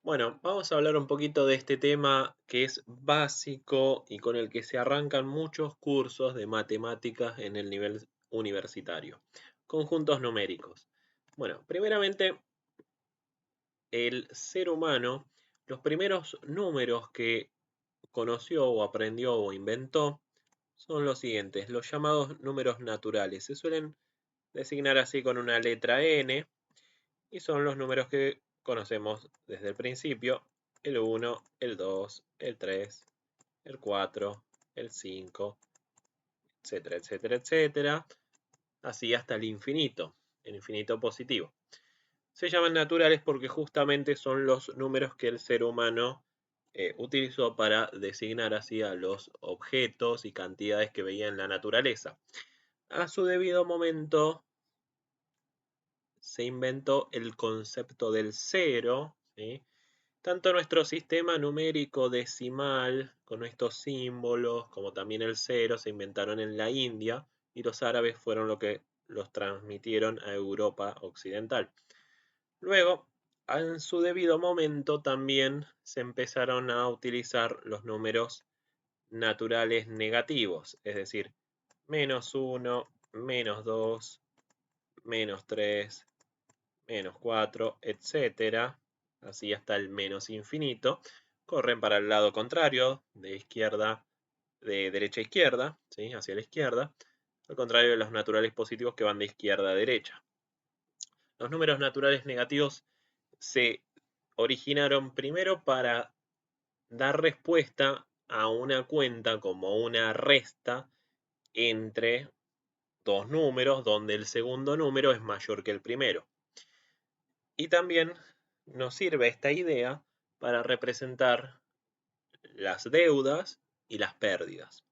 Bueno, vamos a hablar un poquito de este tema que es básico y con el que se arrancan muchos cursos de matemáticas en el nivel universitario. Conjuntos numéricos. Bueno, primeramente, el ser humano, los primeros números que conoció o aprendió o inventó son los siguientes, los llamados números naturales. Se suelen designar así con una letra N y son los números que conocemos desde el principio: el uno, el 2, el 3, el 4, el 5, etcétera, etcétera, etcétera, así hasta el infinito positivo. Se llaman naturales porque justamente son los números que el ser humano utilizó para designar así a los objetos y cantidades que veía en la naturaleza. A su debido momento se inventó el concepto del cero, ¿sí? Tanto nuestro sistema numérico decimal, con estos símbolos, como también el cero, se inventaron en la India y los árabes fueron los que los transmitieron a Europa occidental. Luego, en su debido momento, también se empezaron a utilizar los números naturales negativos, es decir, -1, -2, -3, -4, etcétera, así hasta el menos infinito, corren para el lado contrario, de derecha a izquierda, ¿sí? Hacia la izquierda, al contrario de los naturales positivos que van de izquierda a derecha. Los números naturales negativos se originaron primero para dar respuesta a una cuenta como una resta entre dos números donde el segundo número es mayor que el primero. Y también nos sirve esta idea para representar las deudas y las pérdidas.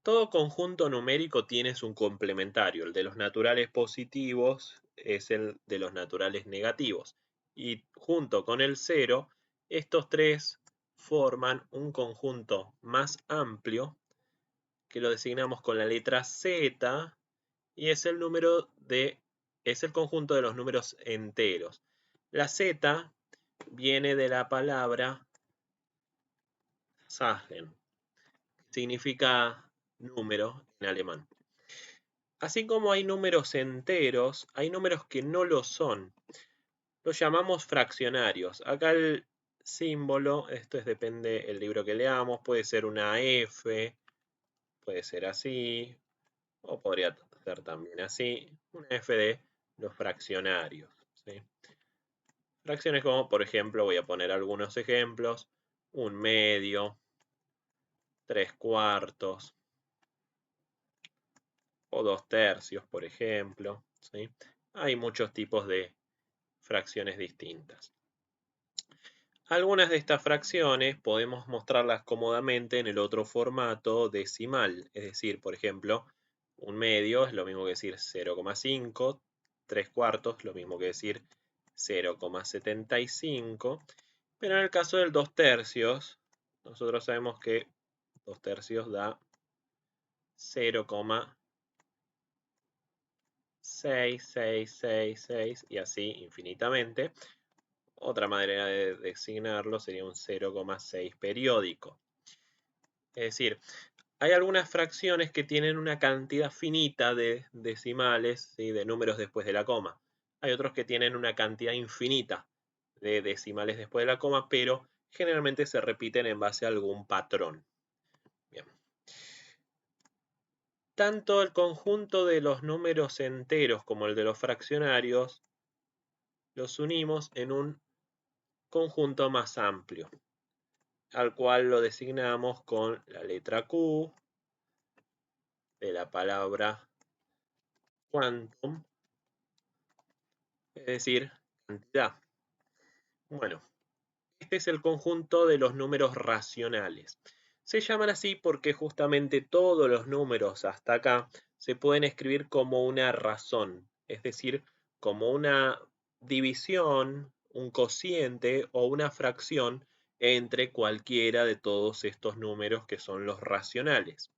Todo conjunto numérico tiene su complementario. El de los naturales positivos es el de los naturales negativos. Y junto con el cero, estos tres forman un conjunto más amplio que lo designamos con la letra Z y es el conjunto de los números enteros. La Z viene de la palabra Zahlen, significa número en alemán. Así como hay números enteros, hay números que no lo son. Los llamamos fraccionarios. Acá el símbolo, depende del libro que leamos, puede ser una F, puede ser así, o podría ser también así, una F de los fraccionarios, ¿sí? Fracciones como, por ejemplo, voy a poner algunos ejemplos: un medio, 3/4 o 2/3, por ejemplo, ¿sí? Hay muchos tipos de fracciones distintas. Algunas de estas fracciones podemos mostrarlas cómodamente en el otro formato decimal, es decir, por ejemplo, un medio es lo mismo que decir 0,5, 3/4 lo mismo que decir 0,75, pero en el caso del 2/3, nosotros sabemos que 2/3 da 0,6666 y así infinitamente. Otra manera de designarlo sería un 0,6 periódico. Es decir, hay algunas fracciones que tienen una cantidad finita de decimales, ¿sí? De números después de la coma. Hay otros que tienen una cantidad infinita de decimales después de la coma, pero generalmente se repiten en base a algún patrón. Bien. Tanto el conjunto de los números enteros como el de los fraccionarios los unimos en un conjunto más amplio, al cual lo designamos con la letra Q de la palabra quantum, es decir, cantidad. Bueno, este es el conjunto de los números racionales. Se llaman así porque justamente todos los números hasta acá se pueden escribir como una razón, es decir, como una división, un cociente o una fracción entre cualquiera de todos estos números que son los racionales.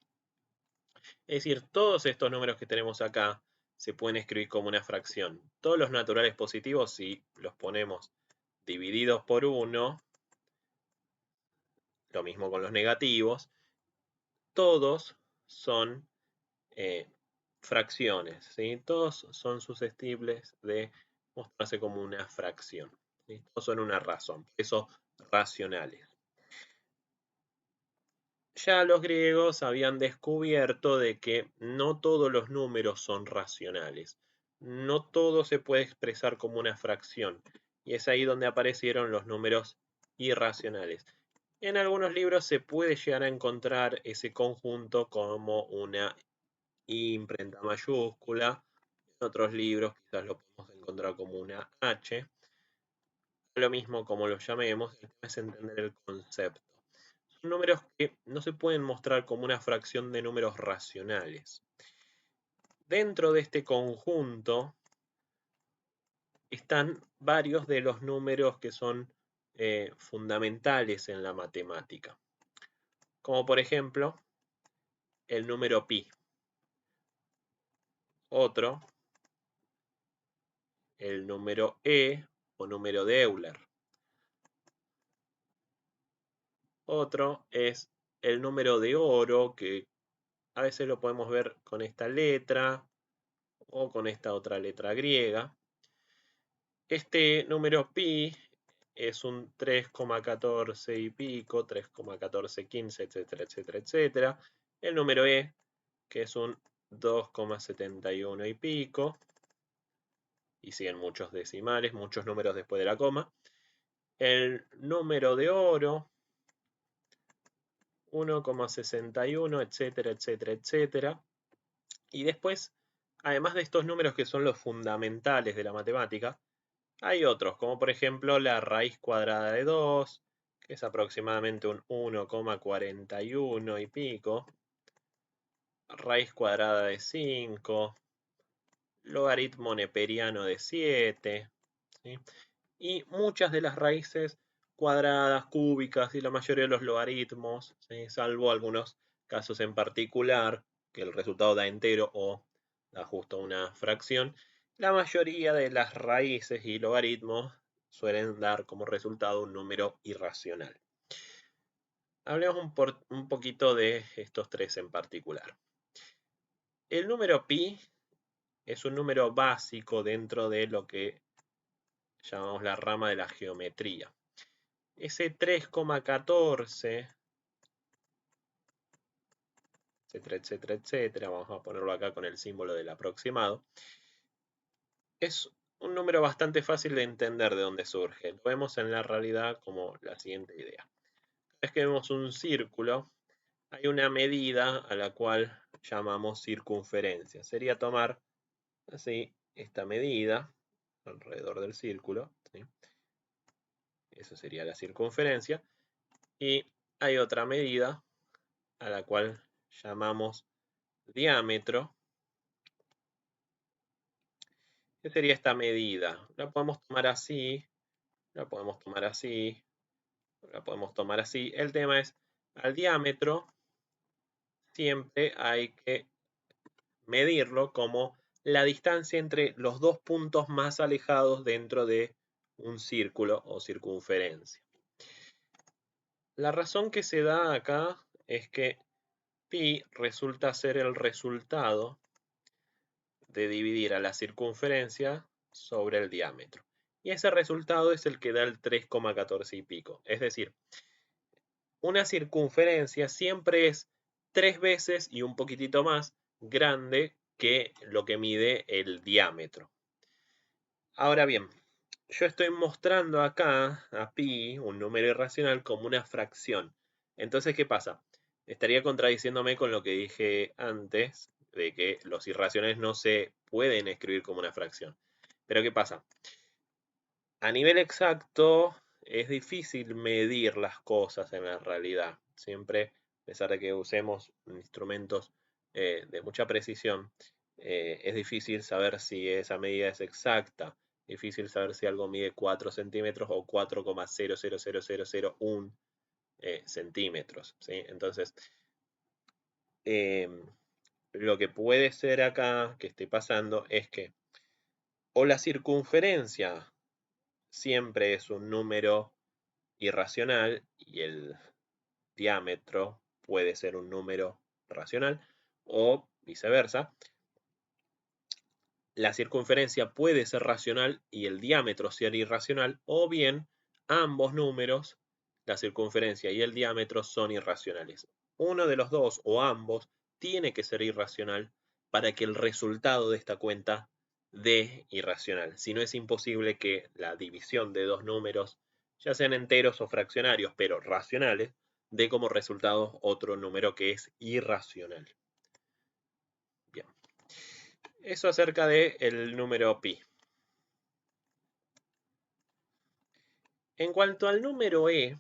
Es decir, todos estos números que tenemos acá se pueden escribir como una fracción. Todos los naturales positivos, si los ponemos divididos por 1, lo mismo con los negativos, todos son fracciones, ¿sí? Todos son susceptibles de mostrarse como una fracción, ¿sí? Todos son una razón, por eso racionales. Ya los griegos habían descubierto de que no todos los números son racionales, no todo se puede expresar como una fracción, y es ahí donde aparecieron los números irracionales. En algunos libros se puede llegar a encontrar ese conjunto como una imprenta mayúscula, en otros libros quizás lo podemos encontrar como una H, lo mismo como lo llamemos, el tema es entender el concepto. Son números que no se pueden mostrar como una fracción de números racionales. Dentro de este conjunto están varios de los números que son fundamentales en la matemática, como por ejemplo el número pi. Otro, el número e o número de Euler. Otro es el número de oro, que a veces lo podemos ver con esta letra o con esta otra letra griega. Este número pi es un 3,14 y pico, 3,1415, etcétera, etcétera, etcétera. El número e, que es un 2,71 y pico. Y siguen muchos decimales, muchos números después de la coma. El número de oro, 1,61, etcétera, etcétera, etcétera. Y después, además de estos números que son los fundamentales de la matemática, hay otros, como por ejemplo la raíz cuadrada de 2, que es aproximadamente un 1,41 y pico, raíz cuadrada de 5, logaritmo neperiano de 7, ¿sí? Y muchas de las raíces cuadradas, cúbicas y la mayoría de los logaritmos, ¿sí? Salvo algunos casos en particular, que el resultado da entero o da justo una fracción, la mayoría de las raíces y logaritmos suelen dar como resultado un número irracional. Hablemos un poquito de estos tres en particular. El número pi es un número básico dentro de lo que llamamos la rama de la geometría. Ese 3,14, etcétera, etcétera, etcétera, vamos a ponerlo acá con el símbolo del aproximado, es un número bastante fácil de entender de dónde surge. Lo vemos en la realidad como la siguiente idea. Es que vemos un círculo, hay una medida a la cual llamamos circunferencia. Sería tomar así esta medida alrededor del círculo, ¿sí? Eso sería la circunferencia. Y hay otra medida a la cual llamamos diámetro. ¿Qué sería esta medida? La podemos tomar así, la podemos tomar así, la podemos tomar así. El tema es, al diámetro siempre hay que medirlo como la distancia entre los dos puntos más alejados dentro de un círculo o circunferencia. La razón que se da acá es que pi resulta ser el resultado de dividir a la circunferencia sobre el diámetro. Y ese resultado es el que da el 3,14 y pico. Es decir, una circunferencia siempre es 3 veces y un poquitito más grande que lo que mide el diámetro. Ahora bien, yo estoy mostrando acá a pi, un número irracional, como una fracción. Entonces, ¿qué pasa? Estaría contradiciéndome con lo que dije antes, de que los irracionales no se pueden escribir como una fracción. Pero ¿qué pasa? A nivel exacto es difícil medir las cosas en la realidad. Siempre, a pesar de que usemos instrumentos de mucha precisión, es difícil saber si esa medida es exacta. Difícil saber si algo mide 4 centímetros o 4,000001 centímetros, ¿sí? Entonces, lo que puede ser acá que esté pasando es que o la circunferencia siempre es un número irracional y el diámetro puede ser un número racional o viceversa. La circunferencia puede ser racional y el diámetro ser irracional, o bien ambos números, la circunferencia y el diámetro, son irracionales. Uno de los dos o ambos tiene que ser irracional para que el resultado de esta cuenta dé irracional. Si no, es imposible que la división de dos números, ya sean enteros o fraccionarios, pero racionales, dé como resultado otro número que es irracional. Bien. Eso acerca del número pi. En cuanto al número e,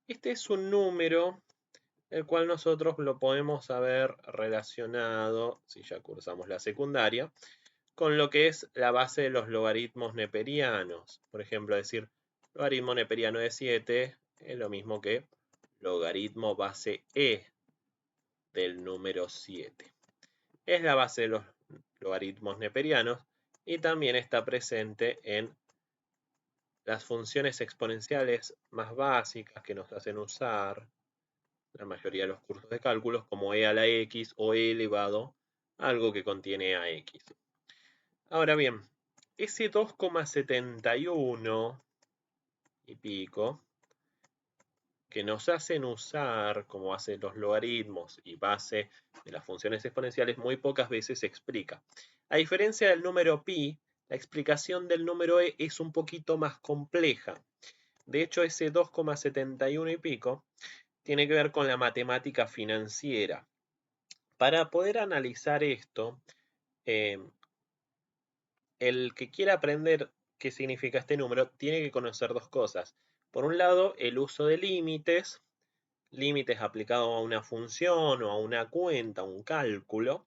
este es un número el cual nosotros lo podemos haber relacionado, si ya cursamos la secundaria, con lo que es la base de los logaritmos neperianos. Por ejemplo, decir logaritmo neperiano de 7 es lo mismo que logaritmo base e del número 7. Es la base de los logaritmos neperianos y también está presente en las funciones exponenciales más básicas que nos hacen usar la mayoría de los cursos de cálculos, como e a la x o e elevado a algo que contiene ax. Ahora bien, ese 2,71 y pico que nos hacen usar como base de los logaritmos y base de las funciones exponenciales muy pocas veces se explica. A diferencia del número pi, la explicación del número e es un poquito más compleja. De hecho, ese 2,71 y pico tiene que ver con la matemática financiera. Para poder analizar esto, el que quiera aprender qué significa este número tiene que conocer dos cosas. Por un lado, el uso de límites, límites aplicados a una función o a una cuenta, un cálculo.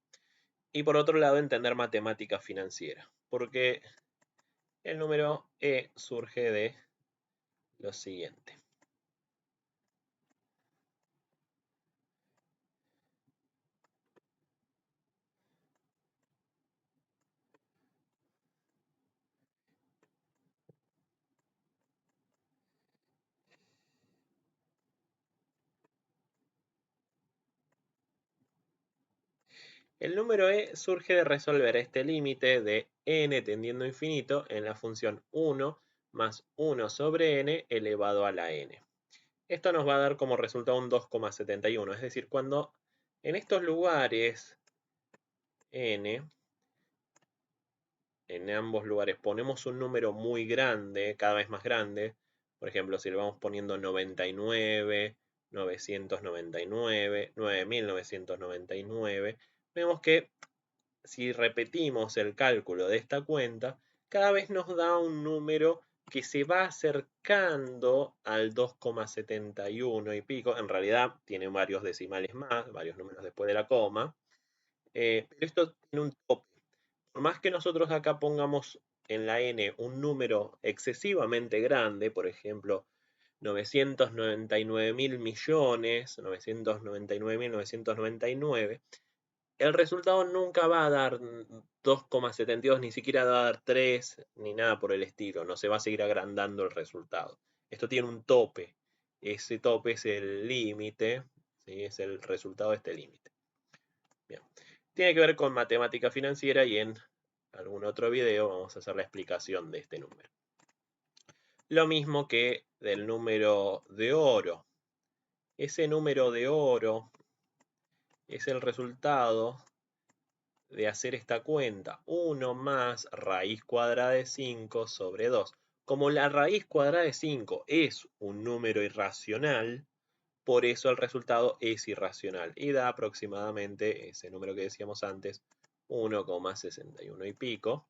Y por otro lado, entender matemática financiera, porque el número e surge de lo siguiente. El número e surge de resolver este límite de n tendiendo a infinito en la función 1 más 1 sobre n elevado a la n. Esto nos va a dar como resultado un 2,71, es decir, cuando en estos lugares n, en ambos lugares ponemos un número muy grande, cada vez más grande, por ejemplo, si le vamos poniendo 99, 999, 9999, vemos que si repetimos el cálculo de esta cuenta, cada vez nos da un número que se va acercando al 2,71 y pico. En realidad tiene varios decimales más, varios números después de la coma. Pero esto tiene un tope. Por más que nosotros acá pongamos en la n un número excesivamente grande, por ejemplo, 999.000 millones, 999.999, el resultado nunca va a dar 2,72, ni siquiera va a dar 3, ni nada por el estilo. No se va a seguir agrandando el resultado. Esto tiene un tope. Ese tope es el límite, ¿sí? Es el resultado de este límite. Bien. Tiene que ver con matemática financiera y en algún otro video vamos a hacer la explicación de este número. Lo mismo que del número de oro. Ese número de oro es el resultado de hacer esta cuenta. 1 más raíz cuadrada de 5 sobre 2. Como la raíz cuadrada de 5 es un número irracional, por eso el resultado es irracional y da aproximadamente ese número que decíamos antes, 1,61 y pico.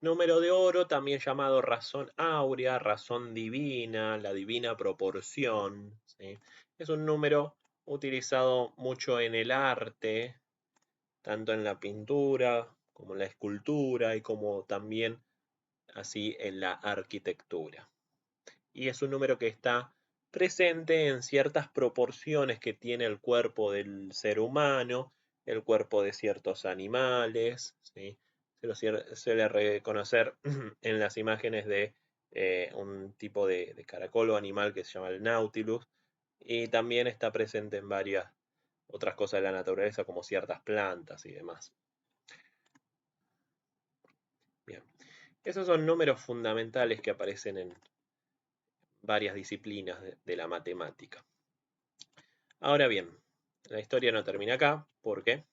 Número de oro, también llamado razón áurea, razón divina, la divina proporción, ¿sí? Es un número utilizado mucho en el arte, tanto en la pintura como en la escultura y como también así en la arquitectura. Y es un número que está presente en ciertas proporciones que tiene el cuerpo del ser humano, el cuerpo de ciertos animales, ¿sí? Se lo suele reconocer en las imágenes de un tipo de caracol o animal que se llama el Nautilus, y también está presente en varias otras cosas de la naturaleza, como ciertas plantas y demás. Bien, esos son números fundamentales que aparecen en varias disciplinas de la matemática. Ahora bien, la historia no termina acá, porque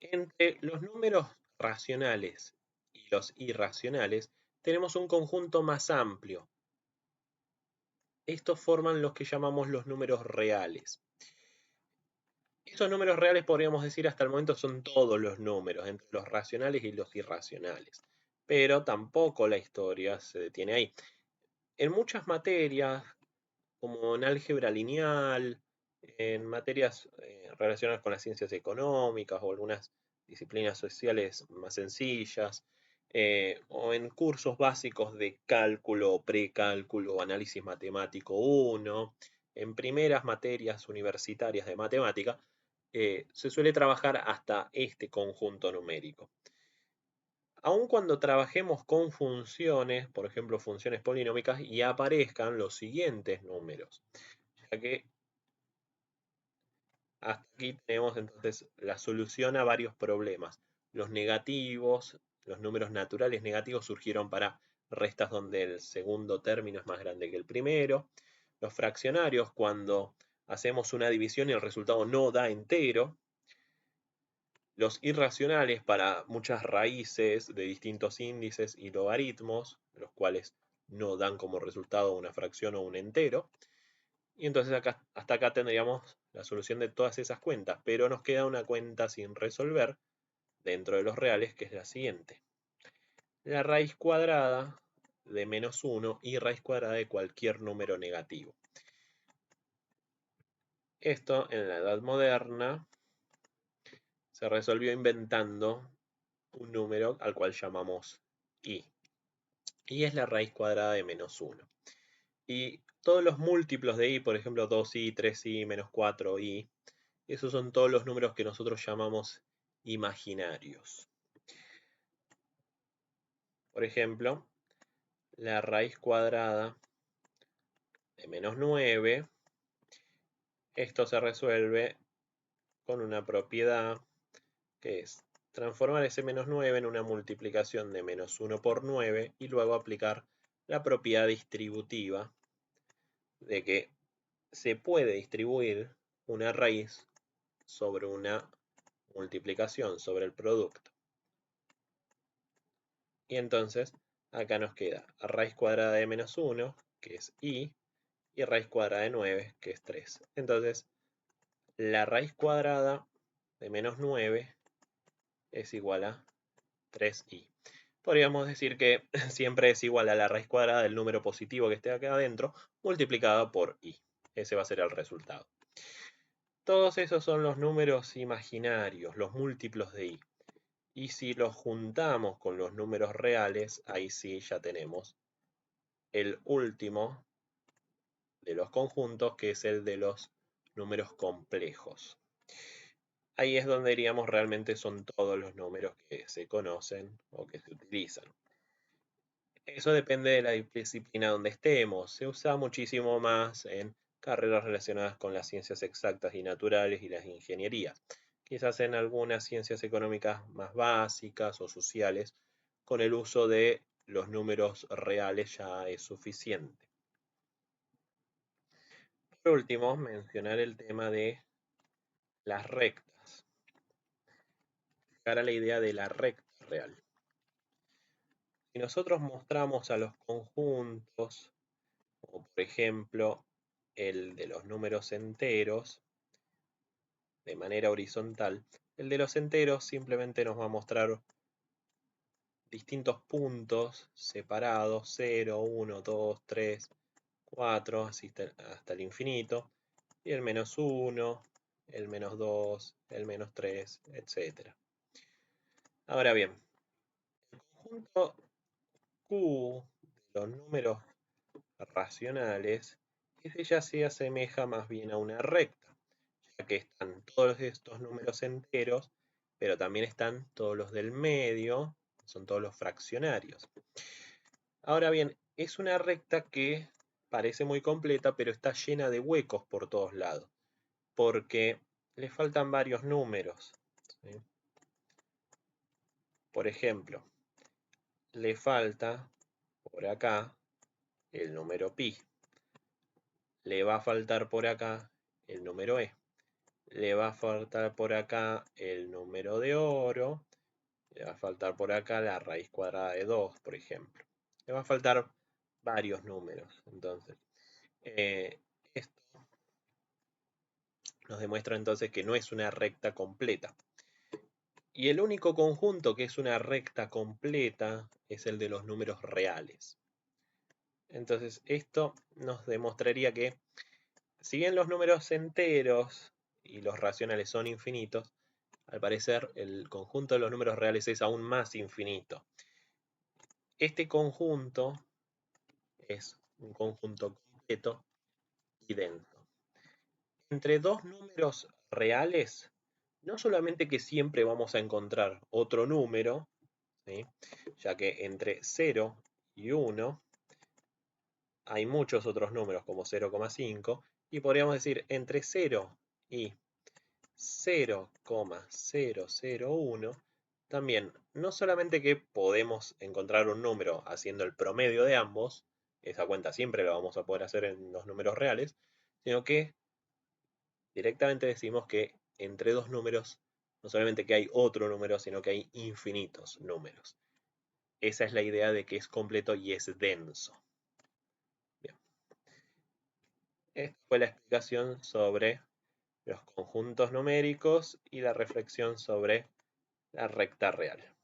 entre los números racionales y los irracionales tenemos un conjunto más amplio. Estos forman los que llamamos los números reales. Estos números reales podríamos decir hasta el momento son todos los números, entre los racionales y los irracionales. Pero tampoco la historia se detiene ahí. En muchas materias, como en álgebra lineal, en materias relacionadas con las ciencias económicas o algunas disciplinas sociales más sencillas, o en cursos básicos de cálculo, precálculo, análisis matemático 1, en primeras materias universitarias de matemática, se suele trabajar hasta este conjunto numérico. Aun cuando trabajemos con funciones, por ejemplo funciones polinómicas, y aparezcan los siguientes números, ya que hasta aquí tenemos entonces la solución a varios problemas. Los negativos, los números naturales negativos surgieron para restas donde el segundo término es más grande que el primero. Los fraccionarios, cuando hacemos una división y el resultado no da entero. Los irracionales para muchas raíces de distintos índices y logaritmos, los cuales no dan como resultado una fracción o un entero. Y entonces hasta acá tendríamos la solución de todas esas cuentas, pero nos queda una cuenta sin resolver dentro de los reales, que es la siguiente. La raíz cuadrada de menos 1 y raíz cuadrada de cualquier número negativo. Esto en la Edad Moderna se resolvió inventando un número al cual llamamos i. Y es la raíz cuadrada de menos 1. Y todos los múltiplos de i, por ejemplo 2i, 3i, menos 4i, esos son todos los números que nosotros llamamos imaginarios. Por ejemplo, la raíz cuadrada de menos 9, esto se resuelve con una propiedad que es transformar ese menos 9 en una multiplicación de menos 1 por 9 y luego aplicar la propiedad distributiva de que se puede distribuir una raíz sobre una multiplicación, sobre el producto. Y entonces acá nos queda raíz cuadrada de menos 1, que es i, y raíz cuadrada de 9, que es 3. Entonces la raíz cuadrada de menos 9 es igual a 3i. Podríamos decir que siempre es igual a la raíz cuadrada del número positivo que esté acá adentro, multiplicado por i. Ese va a ser el resultado. Todos esos son los números imaginarios, los múltiplos de i. Y si los juntamos con los números reales, ahí sí ya tenemos el último de los conjuntos, que es el de los números complejos. Ahí es donde diríamos realmente son todos los números que se conocen o que se utilizan. Eso depende de la disciplina donde estemos. Se usa muchísimo más en carreras relacionadas con las ciencias exactas y naturales y las ingenierías. Quizás en algunas ciencias económicas más básicas o sociales, con el uso de los números reales ya es suficiente. Por último, mencionar el tema de las rectas. Llegar a la idea de la recta real. Si nosotros mostramos a los conjuntos, como por ejemplo el de los números enteros, de manera horizontal, el de los enteros simplemente nos va a mostrar distintos puntos separados, 0, 1, 2, 3, 4, así hasta el infinito, y el menos 1, el menos 2, el menos 3, etc. Ahora bien, el conjunto Q de los números racionales, ese ya se asemeja más bien a una recta, ya que están todos estos números enteros, pero también están todos los del medio, son todos los fraccionarios. Ahora bien, es una recta que parece muy completa, pero está llena de huecos por todos lados, porque le faltan varios números. ¿Sí? Por ejemplo, le falta por acá el número pi, le va a faltar por acá el número e, le va a faltar por acá el número de oro, le va a faltar por acá la raíz cuadrada de 2, por ejemplo. Le va a faltar varios números. Entonces, esto nos demuestra entonces que no es una recta completa. Y el único conjunto que es una recta completa es el de los números reales. Entonces, esto nos demostraría que, si bien los números enteros y los racionales son infinitos, al parecer el conjunto de los números reales es aún más infinito. Este conjunto es un conjunto completo y denso. Entre dos números reales, no solamente que siempre vamos a encontrar otro número, ¿sí? Ya que entre 0 y 1 hay muchos otros números como 0,5, y podríamos decir entre 0 y 0,001, también no solamente que podemos encontrar un número haciendo el promedio de ambos, esa cuenta siempre la vamos a poder hacer en los números reales, sino que directamente decimos que entre dos números, no solamente que hay otro número, sino que hay infinitos números. Esa es la idea de que es completo y es denso. Bien. Esta fue la explicación sobre los conjuntos numéricos y la reflexión sobre la recta real.